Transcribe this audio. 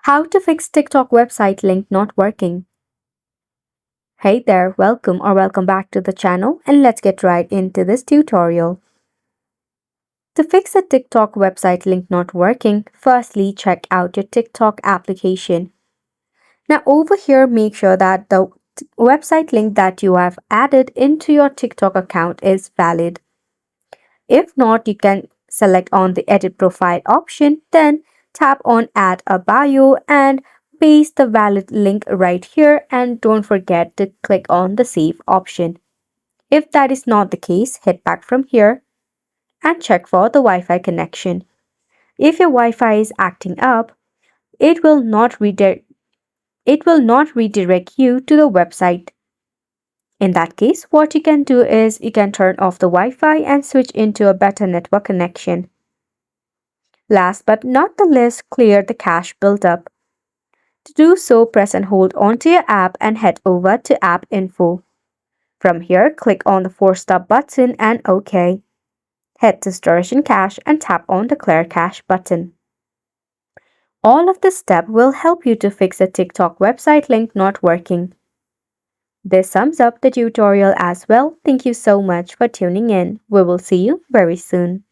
How to fix TikTok website link not working. Hey there, welcome back to the channel, and let's get right into this tutorial. To fix a TikTok website link not working, firstly check out your TikTok application. Now over here, make sure that the website link that you have added into your TikTok account is valid. If not, you can select on the edit profile option, then tap on add a bio and paste the valid link right here, and don't forget to click on the save option. If that is not the case, head back from here and check for the Wi-Fi connection. If your Wi-Fi is acting up, it will not redirect you to the website. In that case, what you can do is you can turn off the Wi-Fi and switch into a better network connection. Last but not the least, clear the cache buildup. To do so, press and hold onto your app and head over to App Info. From here, click on the 4-stop button and OK. Head to Storage and Cache and tap on the Clear Cache button. All of this step will help you to fix a TikTok website link not working. This sums up the tutorial as well. Thank you so much for tuning in. We will see you very soon.